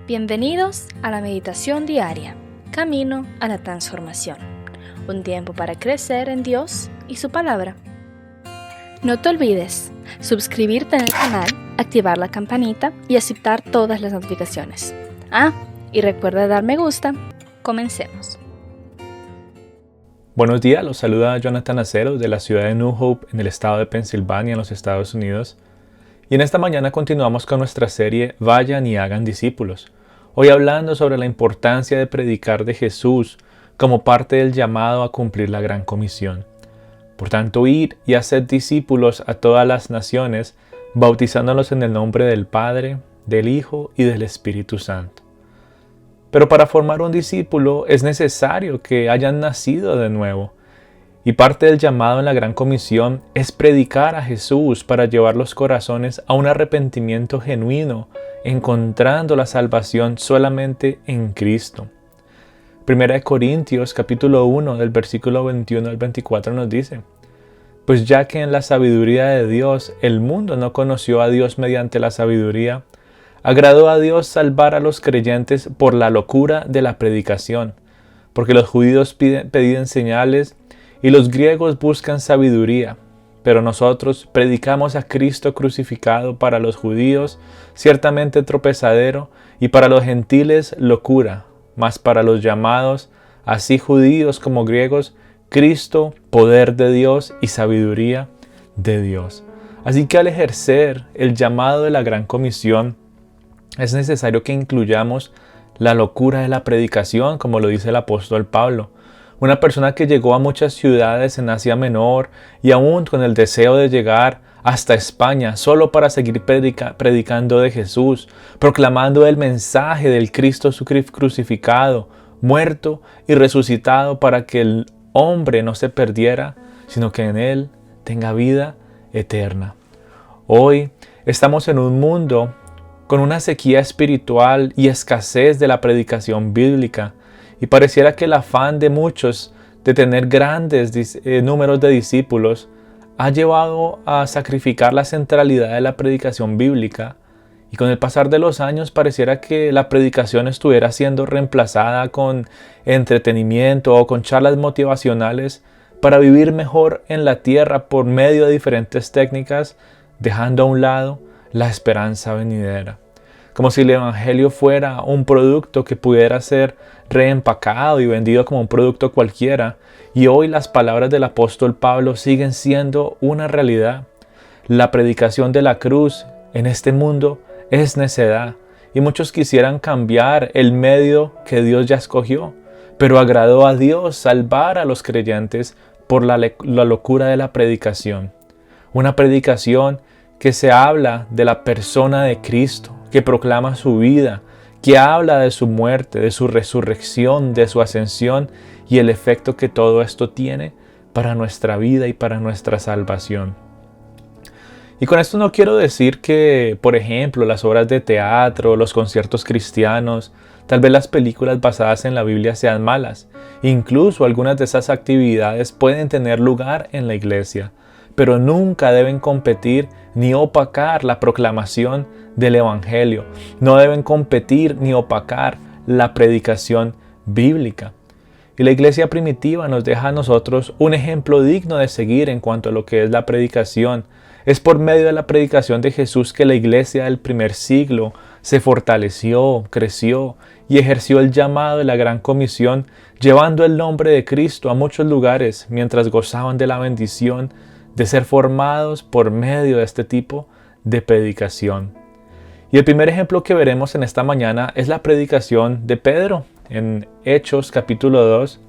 Bienvenidos a la meditación diaria, camino a la transformación. Un tiempo para crecer en Dios y su palabra. No te olvides suscribirte en el canal, activar la campanita y aceptar todas las notificaciones. Y recuerda dar me gusta. Comencemos. Buenos días, los saluda Jonathan Aceros de la ciudad de New Hope en el estado de Pensilvania en los Estados Unidos. Y en esta mañana continuamos con nuestra serie Vayan y hagan discípulos. Hoy hablando sobre la importancia de predicar de Jesús como parte del llamado a cumplir la gran comisión. Por tanto, ir y hacer discípulos a todas las naciones, bautizándolos en el nombre del Padre, del Hijo y del Espíritu Santo. Pero para formar un discípulo es necesario que hayan nacido de nuevo. Y parte del llamado en la Gran Comisión es predicar a Jesús para llevar los corazones a un arrepentimiento genuino, encontrando la salvación solamente en Cristo. 1 Corintios capítulo 1 del versículo 21 al 24 nos dice: Pues ya que en la sabiduría de Dios el mundo no conoció a Dios mediante la sabiduría, agradó a Dios salvar a los creyentes por la locura de la predicación, porque los judíos piden señales y los griegos buscan sabiduría, pero nosotros predicamos a Cristo crucificado, para los judíos ciertamente tropezadero y para los gentiles locura, mas para los llamados, así judíos como griegos, Cristo, poder de Dios y sabiduría de Dios. Así que al ejercer el llamado de la Gran Comisión, es necesario que incluyamos la locura de la predicación, como lo dice el apóstol Pablo. Una persona que llegó a muchas ciudades en Asia Menor y aún con el deseo de llegar hasta España solo para seguir predicando de Jesús, proclamando el mensaje del Cristo crucificado, muerto y resucitado para que el hombre no se perdiera, sino que en él tenga vida eterna. Hoy estamos en un mundo con una sequía espiritual y escasez de la predicación bíblica. Y pareciera que el afán de muchos de tener grandes números de discípulos ha llevado a sacrificar la centralidad de la predicación bíblica. Y con el pasar de los años pareciera que la predicación estuviera siendo reemplazada con entretenimiento o con charlas motivacionales para vivir mejor en la tierra por medio de diferentes técnicas, dejando a un lado la esperanza venidera. Como si el Evangelio fuera un producto que pudiera ser reempacado y vendido como un producto cualquiera. Y hoy las palabras del apóstol Pablo siguen siendo una realidad. La predicación de la cruz en este mundo es necedad. Y muchos quisieran cambiar el medio que Dios ya escogió. Pero agradó a Dios salvar a los creyentes por la locura de la predicación. Una predicación que se habla de la persona de Cristo, que proclama su vida, que habla de su muerte, de su resurrección, de su ascensión y el efecto que todo esto tiene para nuestra vida y para nuestra salvación. Y con esto no quiero decir que, por ejemplo, las obras de teatro, los conciertos cristianos, tal vez las películas basadas en la Biblia sean malas. Incluso algunas de esas actividades pueden tener lugar en la iglesia, pero nunca deben competir ni opacar la proclamación del Evangelio. No deben competir ni opacar la predicación bíblica. Y la iglesia primitiva nos deja a nosotros un ejemplo digno de seguir en cuanto a lo que es la predicación. Es por medio de la predicación de Jesús que la iglesia del primer siglo se fortaleció, creció y ejerció el llamado de la Gran Comisión, llevando el nombre de Cristo a muchos lugares mientras gozaban de la bendición de ser formados por medio de este tipo de predicación. Y el primer ejemplo que veremos en esta mañana es la predicación de Pedro en Hechos capítulo 2.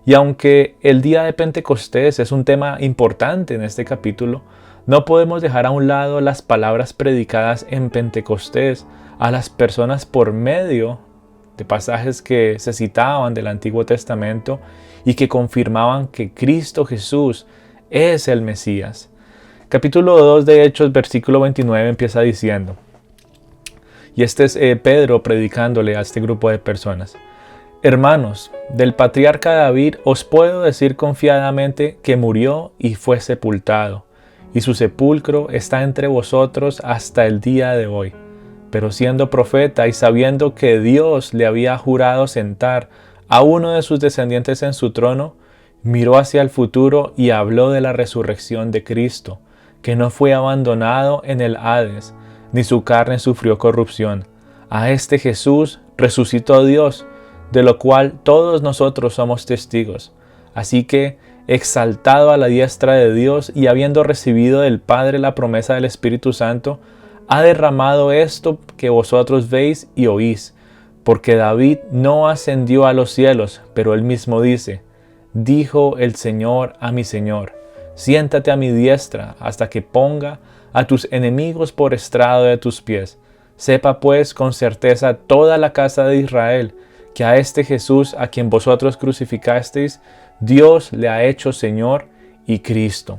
Y aunque el día de Pentecostés es un tema importante en este capítulo, no podemos dejar a un lado las palabras predicadas en Pentecostés a las personas por medio de pasajes que se citaban del Antiguo Testamento y que confirmaban que Cristo Jesús es el Mesías. Capítulo 2 de Hechos, versículo 29 empieza diciendo, y este es Pedro predicándole a este grupo de personas: Hermanos, del patriarca David os puedo decir confiadamente que murió y fue sepultado, y su sepulcro está entre vosotros hasta el día de hoy. Pero siendo profeta y sabiendo que Dios le había jurado sentar a uno de sus descendientes en su trono, miró hacia el futuro y habló de la resurrección de Cristo, que no fue abandonado en el Hades, ni su carne sufrió corrupción. A este Jesús resucitó Dios, de lo cual todos nosotros somos testigos. Así que, exaltado a la diestra de Dios y habiendo recibido del Padre la promesa del Espíritu Santo, ha derramado esto que vosotros veis y oís. Porque David no ascendió a los cielos, pero él mismo dice: dijo el Señor a mi Señor, siéntate a mi diestra hasta que ponga a tus enemigos por estrado de tus pies. Sepa pues con certeza toda la casa de Israel, que a este Jesús a quien vosotros crucificasteis, Dios le ha hecho Señor y Cristo.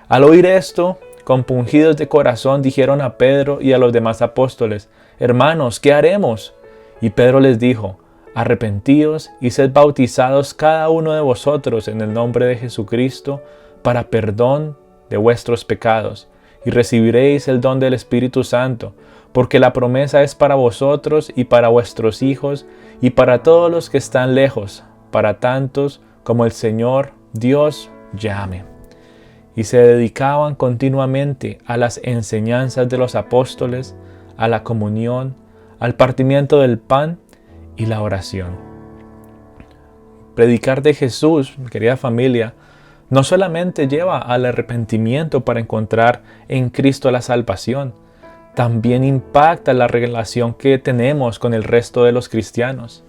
Al oír esto, compungidos de corazón, dijeron a Pedro y a los demás apóstoles: hermanos, ¿qué haremos? Y Pedro les dijo: arrepentíos y sed bautizados cada uno de vosotros en el nombre de Jesucristo para perdón de vuestros pecados, y recibiréis el don del Espíritu Santo, porque la promesa es para vosotros y para vuestros hijos y para todos los que están lejos, para tantos como el Señor Dios llame. Y se dedicaban continuamente a las enseñanzas de los apóstoles, a la comunión, al partimiento del pan y la oración. Predicar de Jesús, querida familia, no solamente lleva al arrepentimiento para encontrar en Cristo la salvación, también impacta la relación que tenemos con el resto de los cristianos.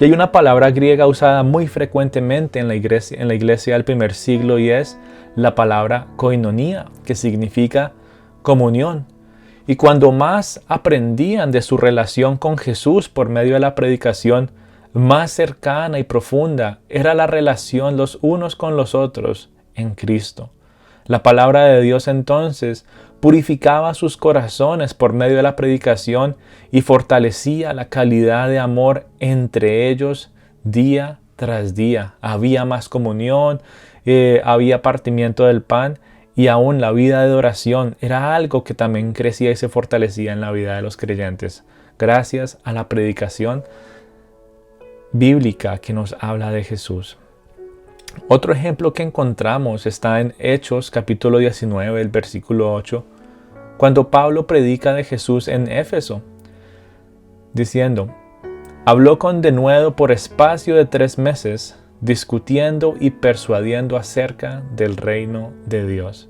Y hay una palabra griega usada muy frecuentemente en la iglesia del primer siglo, y es la palabra koinonía, que significa comunión. Y cuando más aprendían de su relación con Jesús por medio de la predicación, más cercana y profunda era la relación los unos con los otros en Cristo. La palabra de Dios entonces purificaba sus corazones por medio de la predicación y fortalecía la calidad de amor entre ellos día tras día. Había más comunión, había partimiento del pan, y aún la vida de oración era algo que también crecía y se fortalecía en la vida de los creyentes, gracias a la predicación bíblica que nos habla de Jesús. Otro ejemplo que encontramos está en Hechos capítulo 19, el versículo 8, cuando Pablo predica de Jesús en Éfeso, diciendo: habló con denuedo por espacio de 3 meses, discutiendo y persuadiendo acerca del reino de Dios.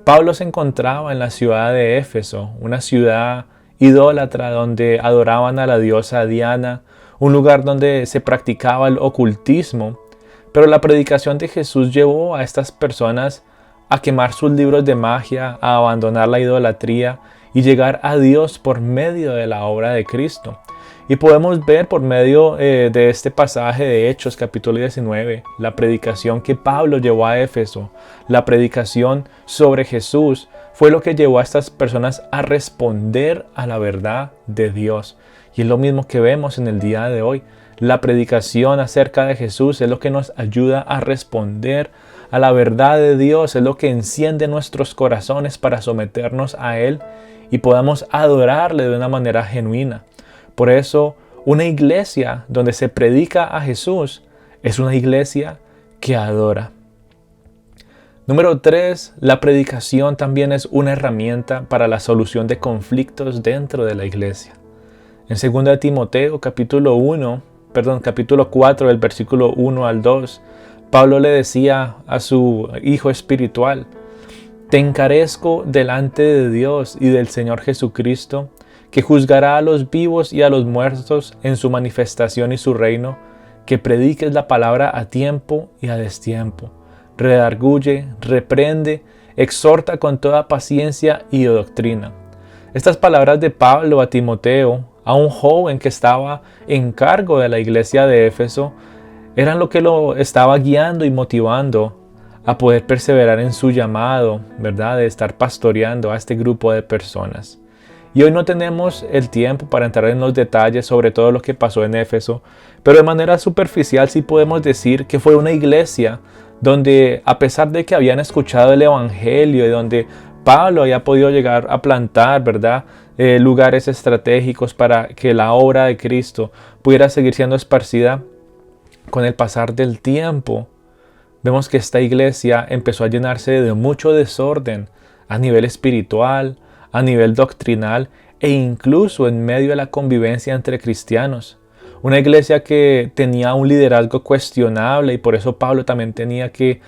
Pablo se encontraba en la ciudad de Éfeso, una ciudad idólatra donde adoraban a la diosa Diana, un lugar donde se practicaba el ocultismo, pero la predicación de Jesús llevó a estas personas a quemar sus libros de magia, a abandonar la idolatría y llegar a Dios por medio de la obra de Cristo. Y podemos ver por medio de este pasaje de Hechos capítulo 19, la predicación que Pablo llevó a Éfeso, la predicación sobre Jesús, fue lo que llevó a estas personas a responder a la verdad de Dios. Y es lo mismo que vemos en el día de hoy. La predicación acerca de Jesús es lo que nos ayuda a responder a la verdad de Dios, es lo que enciende nuestros corazones para someternos a Él y podamos adorarle de una manera genuina. Por eso, una iglesia donde se predica a Jesús es una iglesia que adora. Número 3, la predicación también es una herramienta para la solución de conflictos dentro de la iglesia. En 2 Timoteo capítulo 4, del versículo 1 al 2, Pablo le decía a su hijo espiritual: te encarezco delante de Dios y del Señor Jesucristo, que juzgará a los vivos y a los muertos en su manifestación y su reino, que prediques la palabra a tiempo y a destiempo, redarguye, reprende, exhorta con toda paciencia y doctrina. Estas palabras de Pablo a Timoteo, a un joven que estaba en cargo de la iglesia de Éfeso, eran lo que lo estaba guiando y motivando a poder perseverar en su llamado, ¿verdad?, de estar pastoreando a este grupo de personas. Y hoy no tenemos el tiempo para entrar en los detalles sobre todo lo que pasó en Éfeso, pero de manera superficial sí podemos decir que fue una iglesia donde, a pesar de que habían escuchado el Evangelio y donde Pablo había podido llegar a plantar, ¿verdad?, lugares estratégicos para que la obra de Cristo pudiera seguir siendo esparcida. Con el pasar del tiempo, vemos que esta iglesia empezó a llenarse de mucho desorden a nivel espiritual, a nivel doctrinal e incluso en medio de la convivencia entre cristianos. Una iglesia que tenía un liderazgo cuestionable, y por eso Pablo también tenía que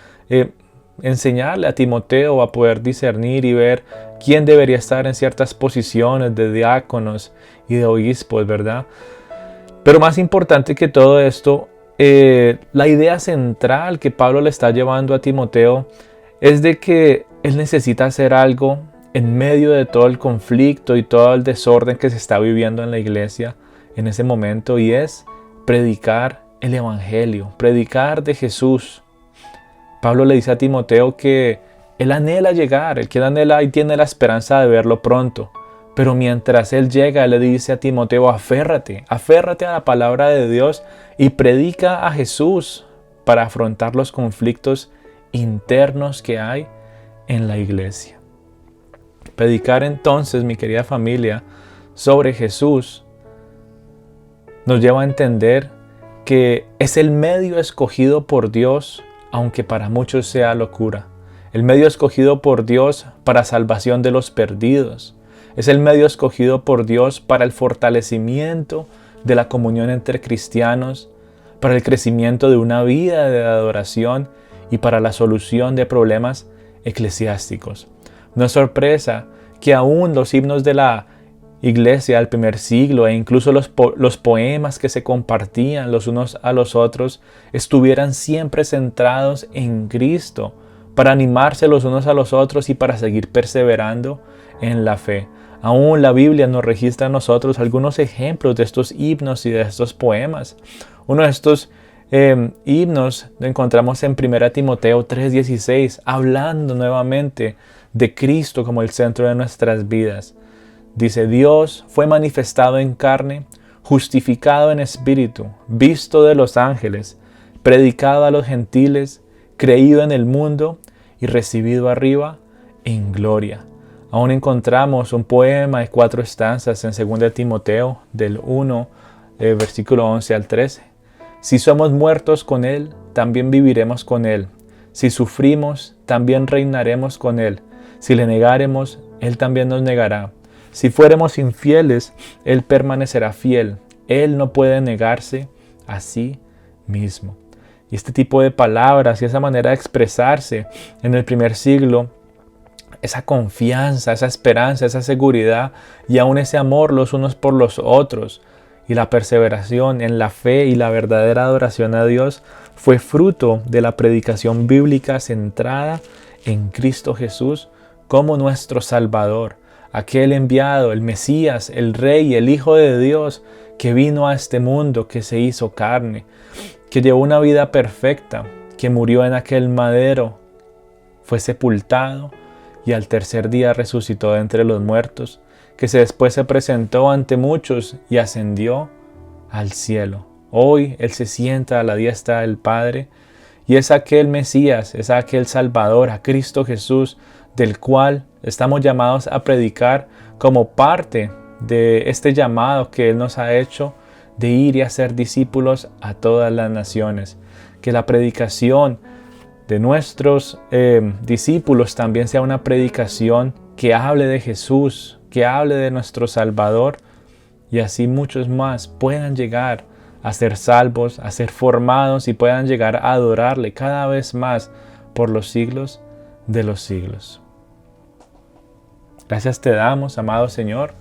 enseñarle a Timoteo a poder discernir y ver quién debería estar en ciertas posiciones de diáconos y de obispos, ¿verdad? Pero más importante que todo esto, la idea central que Pablo le está llevando a Timoteo es de que él necesita hacer algo en medio de todo el conflicto y todo el desorden que se está viviendo en la iglesia en ese momento, y es predicar el evangelio, predicar de Jesús. Pablo le dice a Timoteo que él anhela llegar, el que él anhela y tiene la esperanza de verlo pronto. Pero mientras él llega, él le dice a Timoteo, aférrate a la palabra de Dios y predica a Jesús para afrontar los conflictos internos que hay en la iglesia. Predicar entonces, mi querida familia, sobre Jesús nos lleva a entender que es el medio escogido por Dios, aunque para muchos sea locura. El medio escogido por Dios para salvación de los perdidos. Es el medio escogido por Dios para el fortalecimiento de la comunión entre cristianos, para el crecimiento de una vida de adoración y para la solución de problemas eclesiásticos. No es sorpresa que aún los himnos de la iglesia del primer siglo e incluso los poemas que se compartían los unos a los otros estuvieran siempre centrados en Cristo, para animarse los unos a los otros y para seguir perseverando en la fe. Aún la Biblia nos registra a nosotros algunos ejemplos de estos himnos y de estos poemas. Uno de estos himnos lo encontramos en 1 Timoteo 3:16, hablando nuevamente de Cristo como el centro de nuestras vidas. Dice: Dios fue manifestado en carne, justificado en espíritu, visto de los ángeles, predicado a los gentiles, creído en el mundo y recibido arriba en gloria. Aún encontramos un poema de 4 estanzas en 2 Timoteo del 1, versículo 11 al 13. Si somos muertos con Él, también viviremos con Él. Si sufrimos, también reinaremos con Él. Si le negaremos, Él también nos negará. Si fuéramos infieles, Él permanecerá fiel. Él no puede negarse a sí mismo. Y este tipo de palabras y esa manera de expresarse en el primer siglo, esa confianza, esa esperanza, esa seguridad y aún ese amor los unos por los otros y la perseveración en la fe y la verdadera adoración a Dios fue fruto de la predicación bíblica centrada en Cristo Jesús como nuestro Salvador, aquel enviado, el Mesías, el Rey, el Hijo de Dios que vino a este mundo, que se hizo carne, que llevó una vida perfecta, que murió en aquel madero, fue sepultado y al tercer día resucitó de entre los muertos, que después se presentó ante muchos y ascendió al cielo. Hoy Él se sienta a la diestra del Padre y es aquel Mesías, es aquel Salvador, a Cristo Jesús, del cual estamos llamados a predicar como parte de este llamado que Él nos ha hecho de ir y hacer discípulos a todas las naciones. Que la predicación de nuestros discípulos también sea una predicación que hable de Jesús, que hable de nuestro Salvador, y así muchos más puedan llegar a ser salvos, a ser formados y puedan llegar a adorarle cada vez más por los siglos de los siglos. Gracias te damos, amado Señor,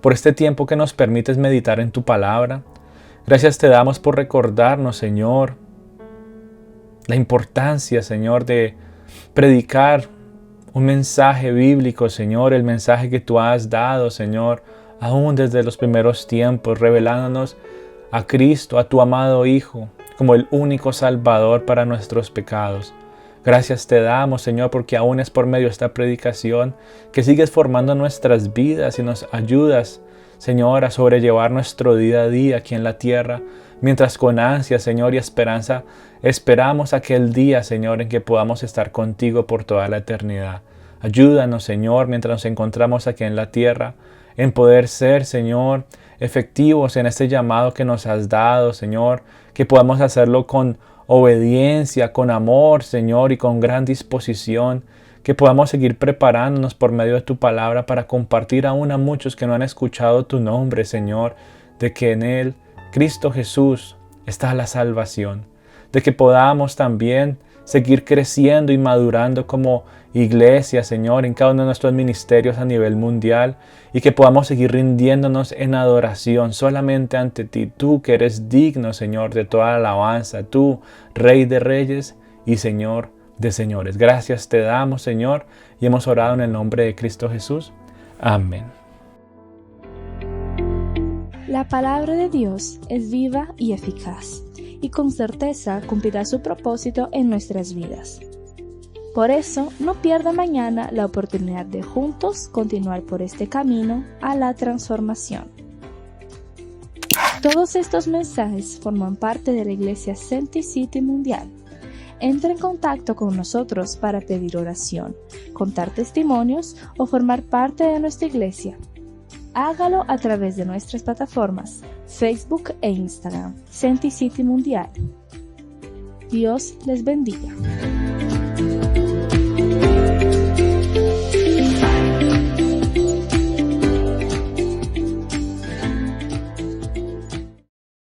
por este tiempo que nos permites meditar en tu palabra. Gracias te damos por recordarnos, Señor, la importancia, Señor, de predicar un mensaje bíblico, Señor, el mensaje que tú has dado, Señor, aún desde los primeros tiempos, revelándonos a Cristo, a tu amado Hijo, como el único Salvador para nuestros pecados. Gracias te damos, Señor, porque aún es por medio de esta predicación que sigues formando nuestras vidas y nos ayudas, Señor, a sobrellevar nuestro día a día aquí en la tierra, mientras con ansia, Señor, y esperanza esperamos aquel día, Señor, en que podamos estar contigo por toda la eternidad. Ayúdanos, Señor, mientras nos encontramos aquí en la tierra, en poder ser, Señor, efectivos en este llamado que nos has dado, Señor, que podamos hacerlo con obediencia, con amor, Señor, y con gran disposición, que podamos seguir preparándonos por medio de tu palabra para compartir aún a muchos que no han escuchado tu nombre, Señor, de que en Él, Cristo Jesús, está la salvación, de que podamos también seguir creciendo y madurando como iglesia, Señor, en cada uno de nuestros ministerios a nivel mundial y que podamos seguir rindiéndonos en adoración solamente ante ti, tú que eres digno, Señor, de toda alabanza, tú, Rey de Reyes y Señor de señores. Gracias te damos, Señor, y hemos orado en el nombre de Cristo Jesús. Amén. La palabra de Dios es viva y eficaz, y con certeza cumplirá su propósito en nuestras vidas. Por eso, no pierda mañana la oportunidad de juntos continuar por este camino a la transformación. Todos estos mensajes forman parte de la Iglesia Senti City Mundial. Entra en contacto con nosotros para pedir oración, contar testimonios o formar parte de nuestra iglesia. Hágalo a través de nuestras plataformas Facebook e Instagram, Senti City Mundial. Dios les bendiga.